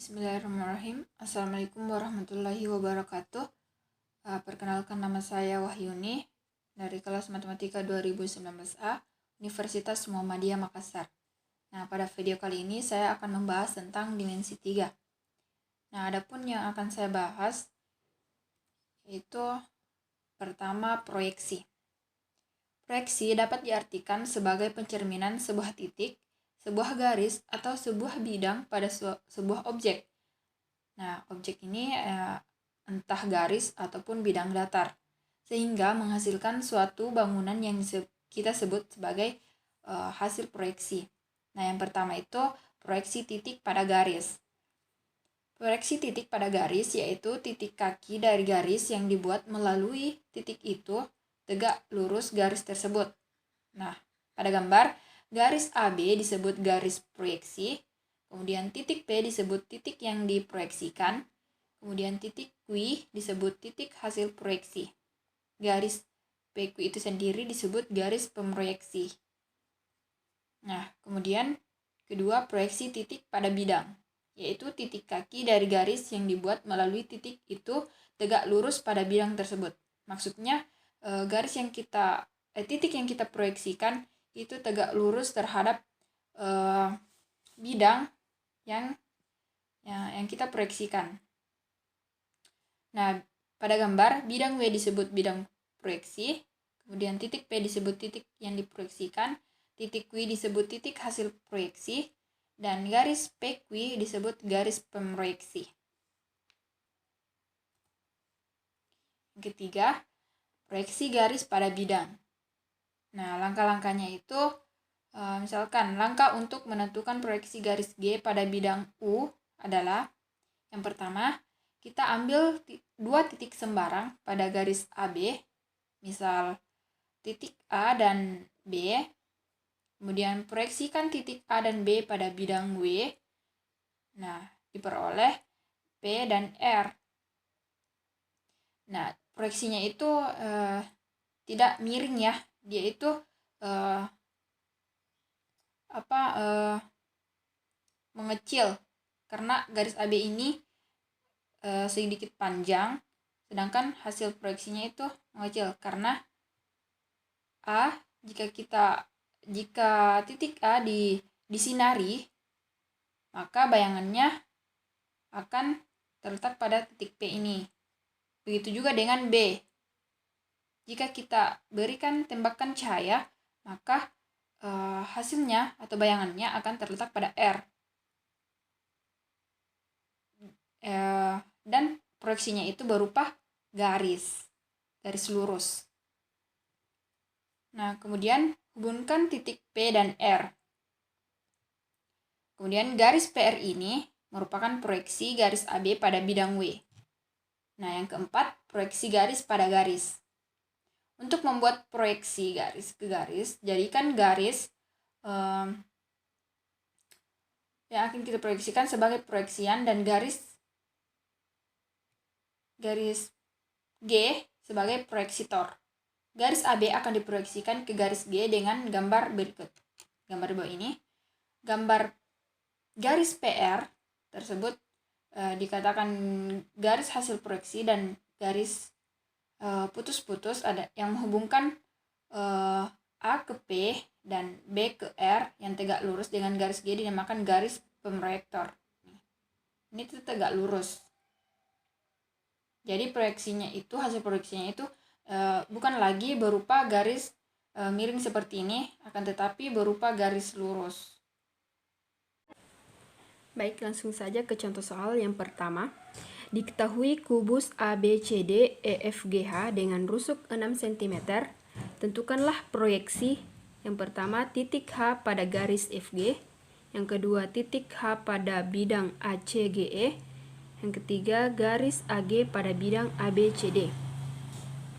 Bismillahirrahmanirrahim. Assalamualaikum warahmatullahi wabarakatuh. Perkenalkan, nama saya Wahyuni dari kelas Matematika 2019A Universitas Muhammadiyah Makassar. Nah, pada video kali ini saya akan membahas tentang dimensi 3. Nah, adapun yang akan saya bahas yaitu pertama, proyeksi. Proyeksi dapat diartikan sebagai pencerminan sebuah titik, sebuah garis, atau sebuah bidang pada sebuah objek. Nah, objek ini entah garis ataupun bidang datar, sehingga menghasilkan suatu bangunan yang kita sebut sebagai hasil proyeksi. Nah, yang pertama itu proyeksi titik pada garis. Proyeksi titik pada garis yaitu titik kaki dari garis yang dibuat melalui titik itu tegak lurus garis tersebut. Nah, pada gambar, garis AB disebut garis proyeksi, kemudian titik P disebut titik yang diproyeksikan, kemudian titik Q disebut titik hasil proyeksi. Garis PQ itu sendiri disebut garis pemroyeksi. Nah, kemudian kedua, proyeksi titik pada bidang, yaitu titik kaki dari garis yang dibuat melalui titik itu tegak lurus pada bidang tersebut. Maksudnya, titik yang kita proyeksikan itu tegak lurus terhadap bidang yang kita proyeksikan. Nah, pada gambar, bidang W disebut bidang proyeksi, kemudian titik P disebut titik yang diproyeksikan, titik Q disebut titik hasil proyeksi, dan garis PQ disebut garis pemroyeksi. Yang ketiga, proyeksi garis pada bidang. Nah, langkah-langkahnya itu misalkan langkah untuk menentukan proyeksi garis G pada bidang U adalah yang pertama, kita ambil dua titik sembarang pada garis AB, misal titik A dan B, kemudian proyeksikan titik A dan B pada bidang W. Nah, diperoleh P dan R. Nah, proyeksinya itu tidak miring ya, dia itu mengecil karena garis AB ini sedikit panjang, sedangkan hasil proyeksinya itu mengecil karena jika titik A disinari, maka bayangannya akan terletak pada titik P ini. Begitu juga dengan B. Jika kita berikan tembakan cahaya, maka hasilnya atau bayangannya akan terletak pada R. Dan proyeksinya itu berupa garis lurus. Nah, kemudian hubungkan titik P dan R. Kemudian garis PR ini merupakan proyeksi garis AB pada bidang W. Nah, yang keempat, proyeksi garis pada garis. Untuk membuat proyeksi garis ke garis, jadikan garis yang akan kita proyeksikan sebagai proyeksian dan garis G sebagai proyeksitor. Garis AB akan diproyeksikan ke garis G dengan gambar berikut. Gambar di bawah ini. Gambar garis PR tersebut dikatakan garis hasil proyeksi, dan garis putus-putus ada yang menghubungkan A ke P dan B ke R yang tegak lurus dengan garis G dinamakan garis pemroyektor. Ini tuh tegak lurus. Jadi hasil proyeksinya itu bukan lagi berupa garis miring seperti ini, akan tetapi berupa garis lurus. Baik, langsung saja ke contoh soal yang pertama. Diketahui kubus ABCD EFGH dengan rusuk 6 cm. Tentukanlah proyeksi. Yang pertama, titik H pada garis FG. Yang kedua, titik H pada bidang ACGE. Yang ketiga, garis AG pada bidang ABCD.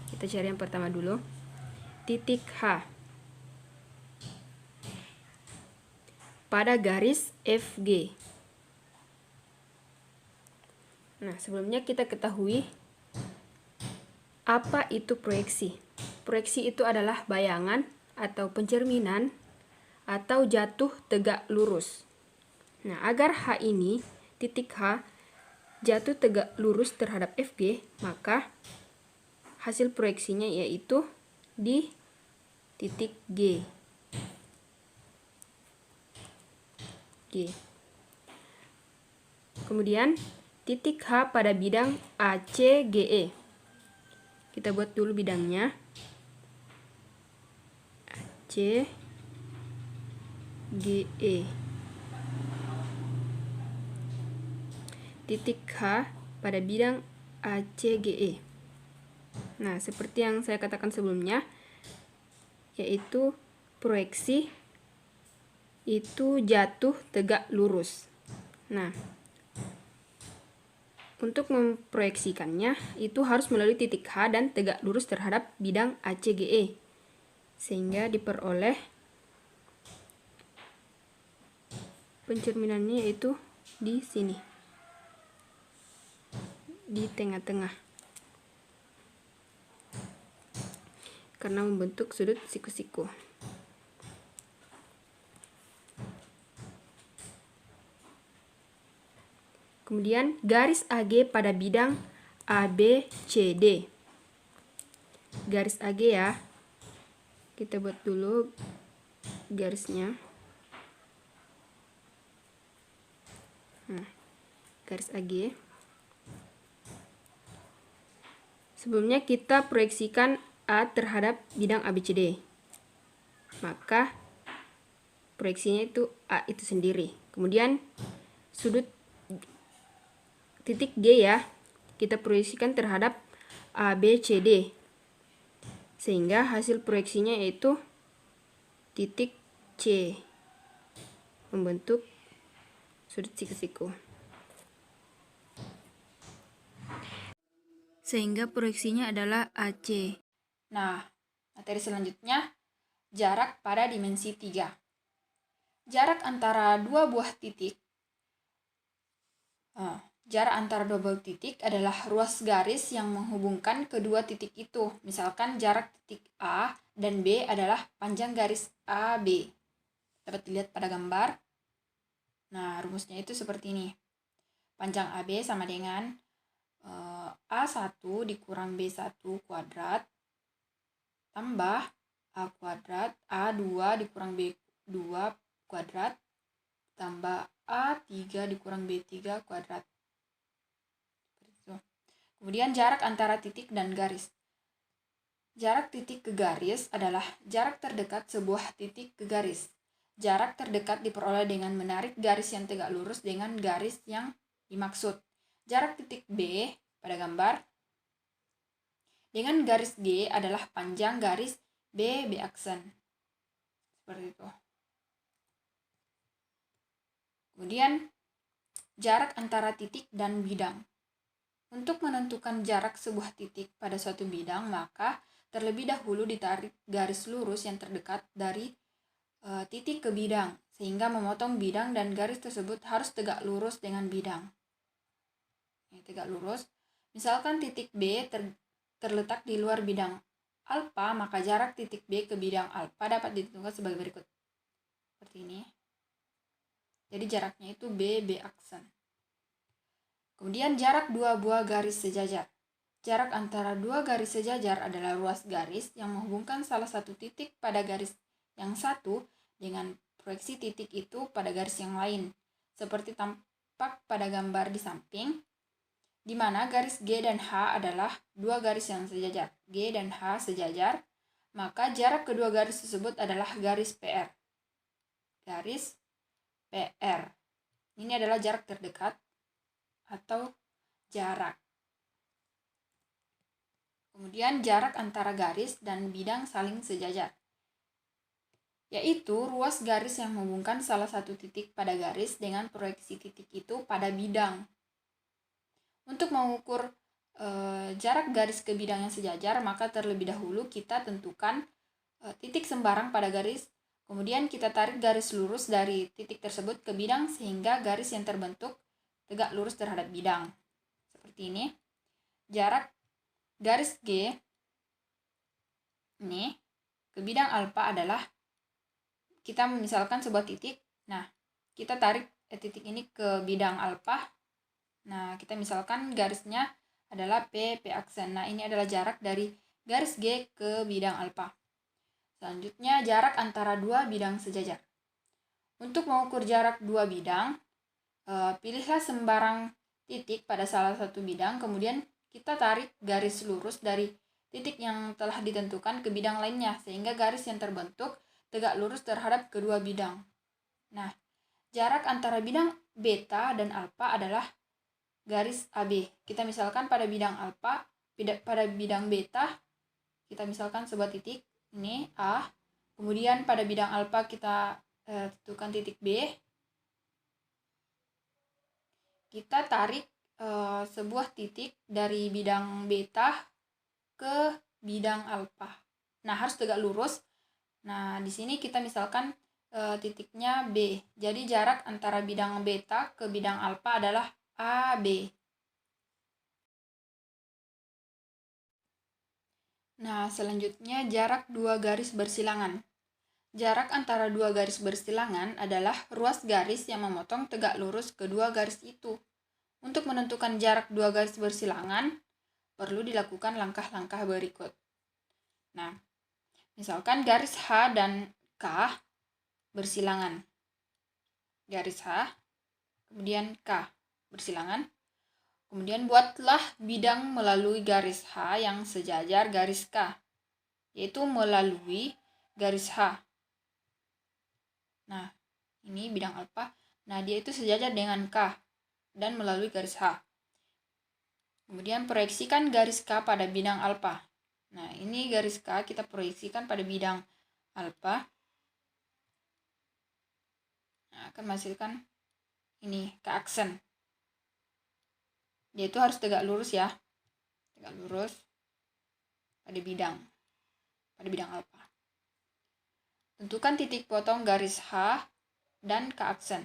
Kita cari yang pertama dulu. Titik H pada garis FG. Nah, sebelumnya kita ketahui apa itu proyeksi. Proyeksi itu adalah bayangan atau pencerminan atau jatuh tegak lurus. Nah, agar H ini titik H jatuh tegak lurus terhadap FG, maka hasil proyeksinya yaitu di titik G. Kemudian titik H pada bidang ACGE. Kita buat dulu bidangnya. ACGE. Titik H pada bidang ACGE. Nah, seperti yang saya katakan sebelumnya, yaitu proyeksi itu jatuh tegak lurus. Nah, untuk memproyeksikannya itu harus melalui titik H dan tegak lurus terhadap bidang ACGE, sehingga diperoleh pencerminannya yaitu di sini, di tengah-tengah, karena membentuk sudut siku-siku. Kemudian garis AG pada bidang ABCD. Garis AG ya. Kita buat dulu garisnya. Nah, garis AG. Sebelumnya kita proyeksikan A terhadap bidang ABCD. Maka proyeksinya itu A itu sendiri. Kemudian sudut titik G ya, kita proyeksikan terhadap ABCD, sehingga hasil proyeksinya yaitu titik C, membentuk sudut siku-siku. Sehingga proyeksinya adalah AC. Nah, materi selanjutnya, jarak pada dimensi 3. Jarak antara dua buah titik adalah ruas garis yang menghubungkan kedua titik itu. Misalkan jarak titik A dan B adalah panjang garis AB. Dapat dilihat pada gambar. Nah, rumusnya itu seperti ini. Panjang AB sama dengan A1 dikurang B1 kuadrat tambah A kuadrat, A2 dikurang B2 kuadrat tambah A3 dikurang B3 kuadrat. Kemudian jarak antara titik dan garis. Jarak titik ke garis adalah jarak terdekat sebuah titik ke garis. Jarak terdekat diperoleh dengan menarik garis yang tegak lurus dengan garis yang dimaksud. Jarak titik B pada gambar dengan garis G adalah panjang garis B aksen. Seperti itu. Kemudian jarak antara titik dan bidang. Untuk menentukan jarak sebuah titik pada suatu bidang, maka terlebih dahulu ditarik garis lurus yang terdekat dari titik ke bidang, sehingga memotong bidang dan garis tersebut harus tegak lurus dengan bidang. Ini tegak lurus. Misalkan titik B terletak di luar bidang alfa, maka jarak titik B ke bidang alfa dapat ditentukan sebagai berikut. Seperti ini. Jadi jaraknya itu B aksen. Kemudian jarak dua buah garis sejajar. Jarak antara dua garis sejajar adalah ruas garis yang menghubungkan salah satu titik pada garis yang satu dengan proyeksi titik itu pada garis yang lain. Seperti tampak pada gambar di samping, di mana garis G dan H adalah dua garis yang sejajar. G dan H sejajar, maka jarak kedua garis tersebut adalah garis PR. Garis PR. Ini adalah jarak terdekat atau jarak. Kemudian jarak antara garis dan bidang saling sejajar, yaitu ruas garis yang menghubungkan salah satu titik pada garis dengan proyeksi titik itu pada bidang. Untuk mengukur jarak garis ke bidang yang sejajar, maka terlebih dahulu kita tentukan titik sembarang pada garis, kemudian kita tarik garis lurus dari titik tersebut ke bidang sehingga garis yang terbentuk tegak lurus terhadap bidang. Seperti ini. Jarak garis G ini ke bidang alfa adalah, kita misalkan sebuah titik. Nah, kita tarik titik ini ke bidang alfa. Nah, kita misalkan garisnya adalah P aksen. Nah, ini adalah jarak dari garis G ke bidang alfa. Selanjutnya, jarak antara dua bidang sejajar. Untuk mengukur jarak dua bidang, pilihlah sembarang titik pada salah satu bidang, kemudian kita tarik garis lurus dari titik yang telah ditentukan ke bidang lainnya, sehingga garis yang terbentuk tegak lurus terhadap kedua bidang. Nah, jarak antara bidang beta dan alfa adalah garis AB. Kita misalkan pada bidang alfa, pada bidang beta, kita misalkan sebuah titik, ini A. Kemudian pada bidang alfa kita tentukan titik B. Kita tarik sebuah titik dari bidang beta ke bidang alfa. Nah, harus tegak lurus. Nah, di sini kita misalkan titiknya B. Jadi jarak antara bidang beta ke bidang alfa adalah AB. Nah, selanjutnya jarak dua garis bersilangan. Jarak antara dua garis bersilangan adalah ruas garis yang memotong tegak lurus kedua garis itu. Untuk menentukan jarak dua garis bersilangan, perlu dilakukan langkah-langkah berikut. Nah, misalkan garis H dan K bersilangan. Garis H, kemudian K bersilangan. Kemudian buatlah bidang melalui garis H yang sejajar garis K, yaitu melalui garis H. Nah, ini bidang alfa. Nah, dia itu sejajar dengan K dan melalui garis H. Kemudian proyeksikan garis K pada bidang alfa. Nah, ini garis K kita proyeksikan pada bidang alfa. Nah, akan menghasilkan ini K aksen. Dia itu harus tegak lurus ya. Tegak lurus pada bidang alfa. Tentukan titik potong garis H dan K aksen.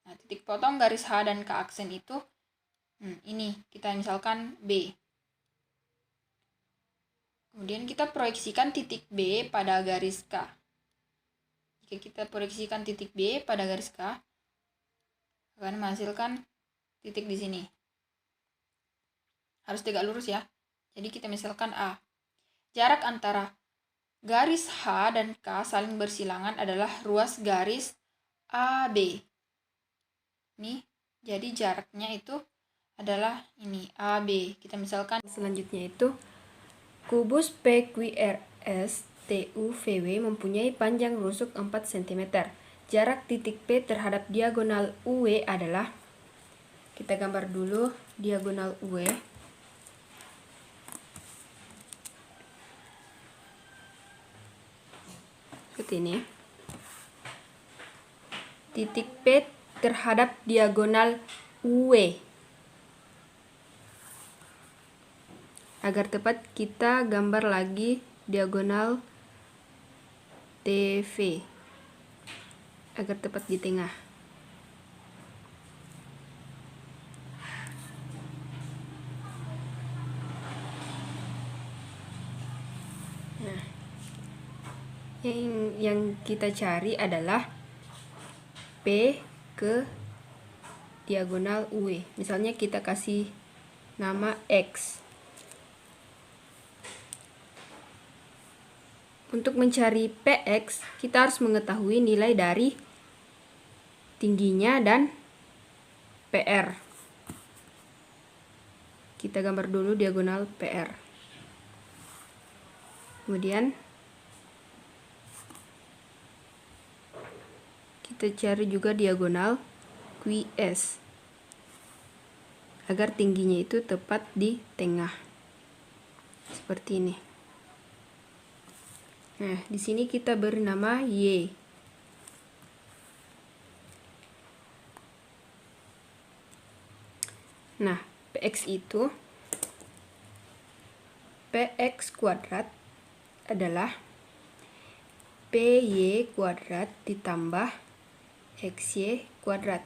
Nah, titik potong garis H dan K aksen itu ini kita misalkan B. Kemudian kita proyeksikan titik B pada garis K. Jika kita proyeksikan titik B pada garis K, akan menghasilkan titik di sini. Harus tegak lurus ya. Jadi kita misalkan A. Jarak antara garis H dan K saling bersilangan adalah ruas garis AB. Ini, jadi jaraknya itu adalah ini AB. Kita misalkan Selanjutnya itu kubus PQRS TUVW mempunyai panjang rusuk 4 cm. Jarak titik P terhadap diagonal UW adalah, kita gambar dulu diagonal UW. Seperti ini. Titik P terhadap diagonal UW. Agar tepat, kita gambar lagi diagonal TV agar tepat di tengah. Nah, yang kita cari adalah P ke diagonal UE. Misalnya kita kasih nama X. Untuk mencari PX, kita harus mengetahui nilai dari tingginya dan PR. Kita gambar dulu diagonal PR. Kemudian kita cari juga diagonal QS agar tingginya itu tepat di tengah. Seperti ini. Nah, di sini kita beri nama Y. Nah, PX itu PX kuadrat adalah PY kuadrat ditambah XY kuadrat.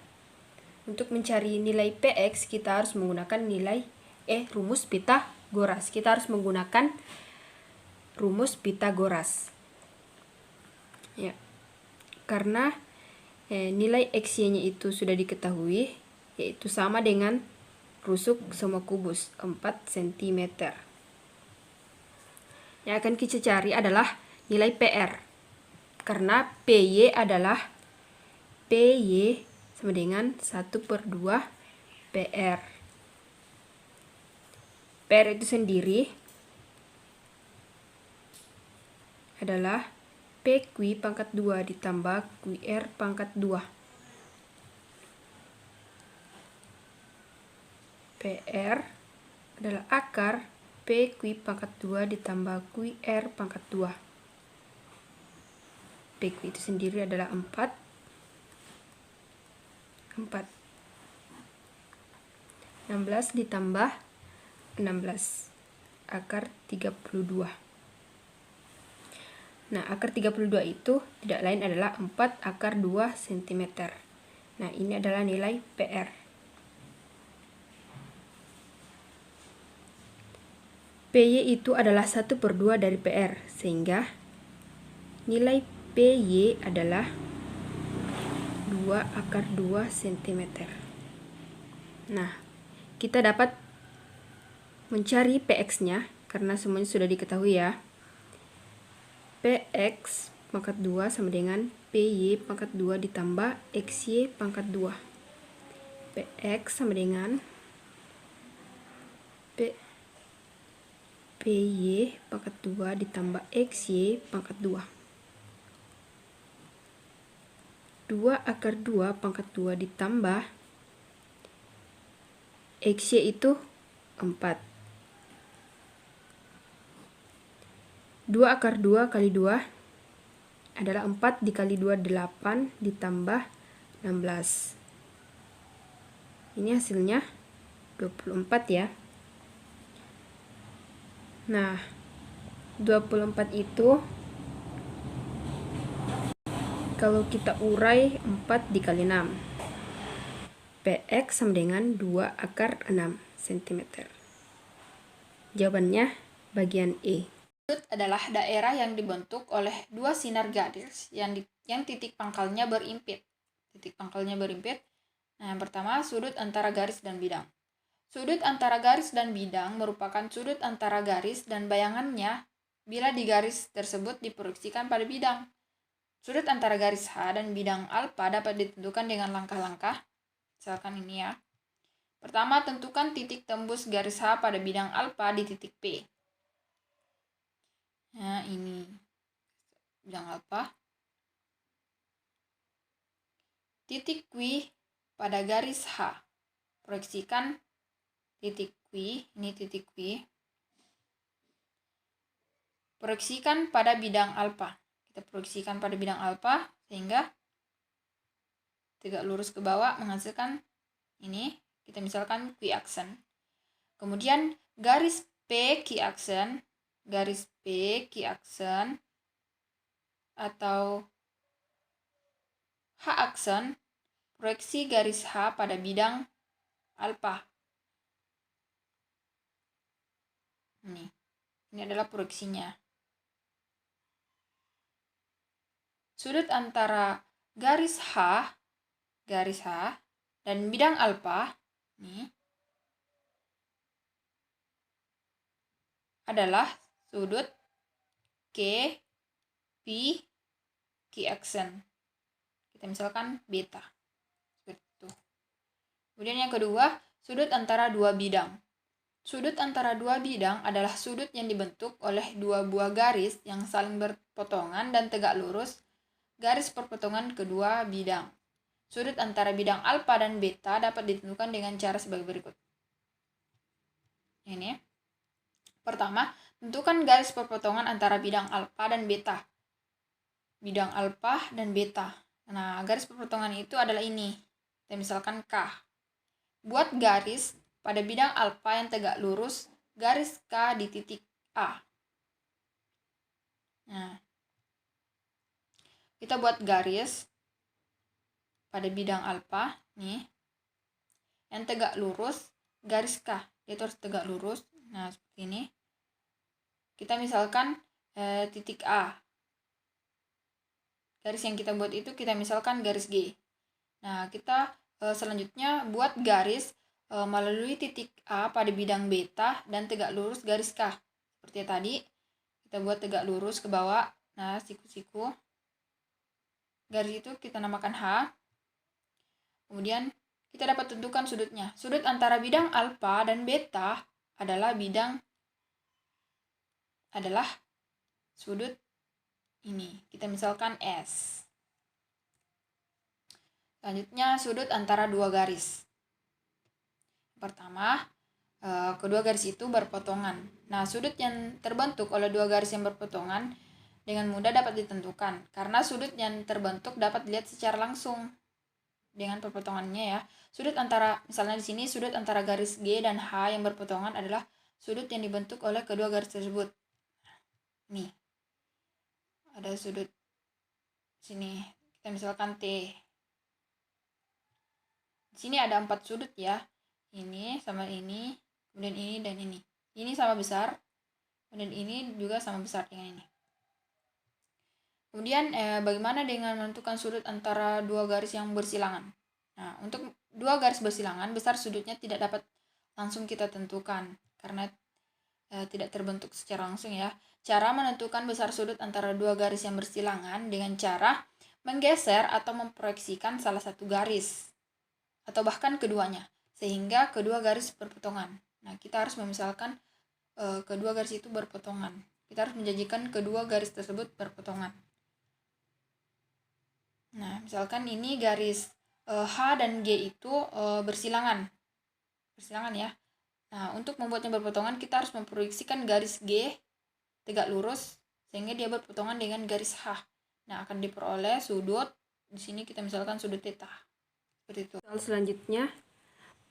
Untuk mencari nilai PX, kita harus menggunakan rumus Pitagoras. Kita harus menggunakan rumus Pitagoras. Ya. Karena nilai XY-nya itu sudah diketahui, yaitu sama dengan rusuk semua kubus 4 cm. Yang akan kita cari adalah nilai PR. Karena PY adalah PY sama dengan 1/2 PR. PR itu sendiri adalah PQ pangkat 2 ditambah QR pangkat 2. PR adalah akar PQ pangkat 2 ditambah QR pangkat 2. PQ itu sendiri adalah 4. 16 ditambah 16. Akar 32. Nah, akar 32 itu tidak lain adalah 4 akar 2 cm. Nah, ini adalah nilai PR. PY itu adalah 1/2 dari PR, sehingga nilai PY adalah 2 akar 2 cm. Nah, kita dapat mencari PX-nya karena semuanya sudah diketahui ya. PX pangkat 2 sama dengan PY pangkat 2 ditambah XY pangkat 2. PX sama dengan PY pangkat 2 ditambah XY pangkat 2. 2 akar 2 pangkat 2 ditambah XY itu 4. 2 akar 2 kali 2 adalah 4 dikali 2, 8 ditambah 16. Ini hasilnya 24 ya. Nah, 24 itu kalau kita urai 4 dikali 6. PX sama dengan 2 akar 6 cm. Jawabannya bagian E. Sudut adalah daerah yang dibentuk oleh dua sinar garis yang titik pangkalnya berimpit. Nah, yang pertama sudut antara garis dan bidang. Sudut antara garis dan bidang merupakan sudut antara garis dan bayangannya bila di garis tersebut diproyeksikan pada bidang. Sudut antara garis H dan bidang alfa dapat ditentukan dengan langkah-langkah. Misalkan ini ya. Pertama, tentukan titik tembus garis H pada bidang alfa di titik P. Nah, ini bidang alfa. Titik Q pada garis H. Proyeksikan titik Q, ini titik Q. Proyeksikan pada bidang alfa. Kita proyeksikan pada bidang alfa sehingga tegak lurus ke bawah menghasilkan ini. Kita misalkan Q aksen. Kemudian garis P Q aksen, atau H aksen, proyeksi garis H pada bidang alfa. Ini adalah proyeksinya. Sudut antara garis H dan bidang alfa ini adalah sudut K, P, Q aksen. Kita misalkan beta. Seperti itu. Kemudian yang kedua, sudut antara dua bidang. Sudut antara dua bidang adalah sudut yang dibentuk oleh dua buah garis yang saling berpotongan dan tegak lurus garis perpotongan kedua bidang. Sudut antara bidang alfa dan beta dapat ditentukan dengan cara sebagai berikut. Ini. Pertama, tentukan garis perpotongan antara bidang alfa dan beta. Bidang alfa dan beta. Nah, garis perpotongan itu adalah ini. Kita misalkan K. Buat garis pada bidang alfa yang tegak lurus garis K di titik A. Nah, kita buat garis pada bidang alfa nih yang tegak lurus garis K. Itu harus tegak lurus. Nah, seperti ini. Kita misalkan titik A. garis yang kita buat itu kita misalkan garis G. Nah, kita selanjutnya buat garis melalui titik A pada bidang beta dan tegak lurus garis K. Seperti tadi, kita buat tegak lurus ke bawah. Nah, siku-siku. Garis itu kita namakan H. Kemudian kita dapat tentukan sudutnya. Sudut antara bidang alfa dan beta adalah sudut ini. Kita misalkan S. Selanjutnya sudut antara dua garis. Pertama, kedua garis itu berpotongan. Nah, sudut yang terbentuk oleh dua garis yang berpotongan dengan mudah dapat ditentukan karena sudut yang terbentuk dapat dilihat secara langsung dengan perpotongannya ya. Sudut antara, misalnya di sini sudut antara garis G dan H yang berpotongan adalah sudut yang dibentuk oleh kedua garis tersebut. Nih, ada sudut sini, kita misalkan T. Di sini ada 4 sudut ya. Ini sama ini, kemudian ini dan ini. Ini sama besar, kemudian ini juga sama besar dengan ini. Kemudian bagaimana dengan menentukan sudut antara dua garis yang bersilangan? Nah, untuk dua garis bersilangan, besar sudutnya tidak dapat langsung kita tentukan karena tidak terbentuk secara langsung ya. Cara menentukan besar sudut antara dua garis yang bersilangan dengan cara menggeser atau memproyeksikan salah satu garis atau bahkan keduanya sehingga kedua garis berpotongan. Nah, kita harus memisalkan kedua garis itu berpotongan. Kita harus menjanjikan kedua garis tersebut berpotongan. Nah, misalkan ini garis H dan G itu bersilangan ya. Nah, untuk membuatnya berpotongan kita harus memproyeksikan garis G tegak lurus sehingga dia berpotongan dengan garis H. Nah, akan diperoleh sudut, di sini kita misalkan sudut theta. Seperti itu. Soal selanjutnya,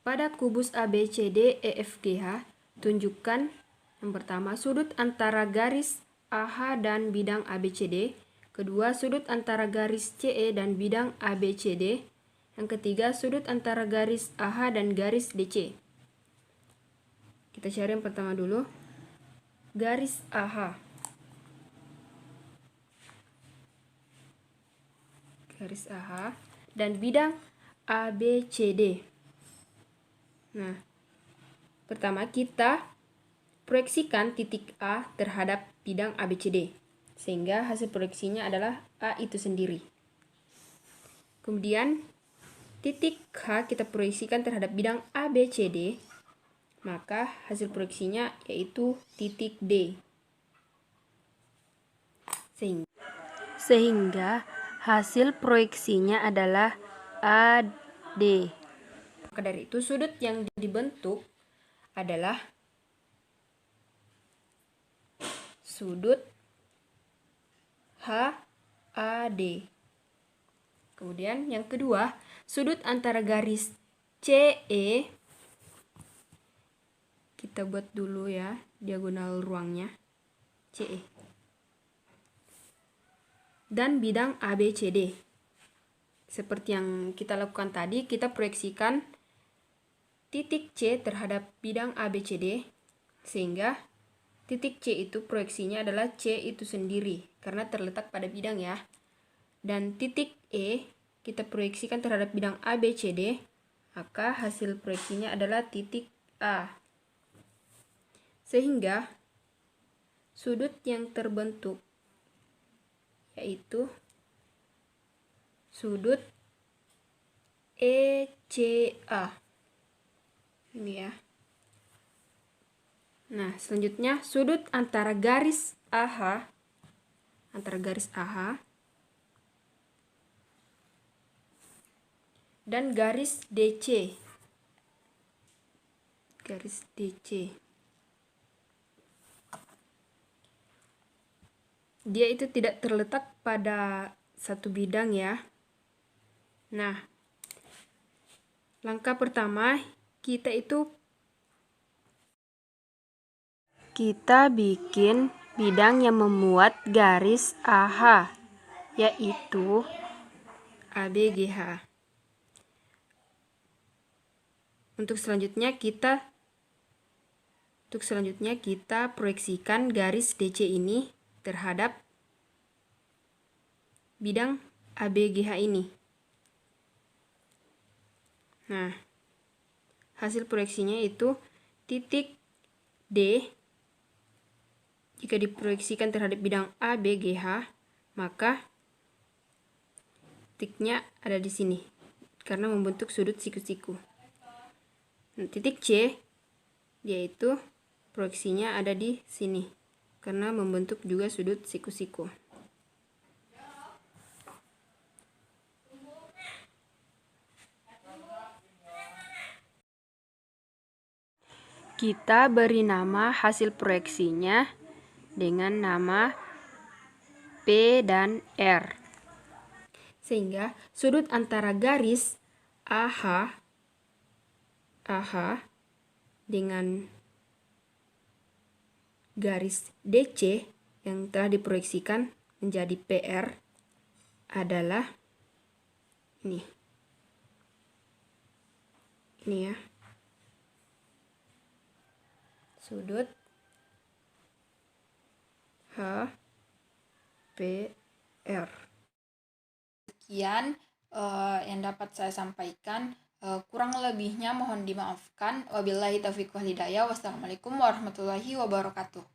pada kubus ABCD EFGH, tunjukkan yang pertama sudut antara garis AH dan bidang ABCD, kedua sudut antara garis CE dan bidang ABCD, yang ketiga sudut antara garis AH dan garis DC. Kita cari yang pertama dulu, garis AH. Garis AH dan bidang ABCD. Nah, pertama kita proyeksikan titik A terhadap bidang ABCD, sehingga hasil proyeksinya adalah A itu sendiri. Kemudian, titik H kita proyeksikan terhadap bidang ABCD, maka hasil proyeksinya yaitu titik D. Sehingga hasil proyeksinya adalah AD. Maka dari itu sudut yang dibentuk adalah sudut HAD. Kemudian yang kedua, sudut antara garis CE, kita buat dulu ya diagonal ruangnya, CE, dan bidang ABCD. Seperti yang kita lakukan tadi, kita proyeksikan titik C terhadap bidang ABCD, sehingga titik C itu proyeksinya adalah C itu sendiri, karena terletak pada bidang ya. Dan titik E kita proyeksikan terhadap bidang ABCD, maka hasil proyeksinya adalah titik A. Sehingga sudut yang terbentuk yaitu sudut ECA. Ini ya. Nah, selanjutnya sudut antara garis AH dan garis DC. Garis DC. Dia itu tidak terletak pada satu bidang ya. Nah, langkah pertama kita bikin bidang yang memuat garis AH, yaitu ABGH. Untuk selanjutnya kita proyeksikan garis DC ini terhadap bidang ABGH ini. Nah, hasil proyeksinya itu titik D jika diproyeksikan terhadap bidang ABGH, maka titiknya ada di sini karena membentuk sudut siku-siku. Nah, titik C yaitu proyeksinya ada di sini karena membentuk juga sudut siku-siku. Kita beri nama hasil proyeksinya dengan nama P dan R. Sehingga sudut antara garis AH dengan garis DC yang telah diproyeksikan menjadi PR adalah ini. Ini ya. Sudut HPR. Sekian yang dapat saya sampaikan. Kurang lebihnya mohon dimaafkan. Wabillahi taufiq wal hidayah. Wassalamualaikum warahmatullahi wabarakatuh.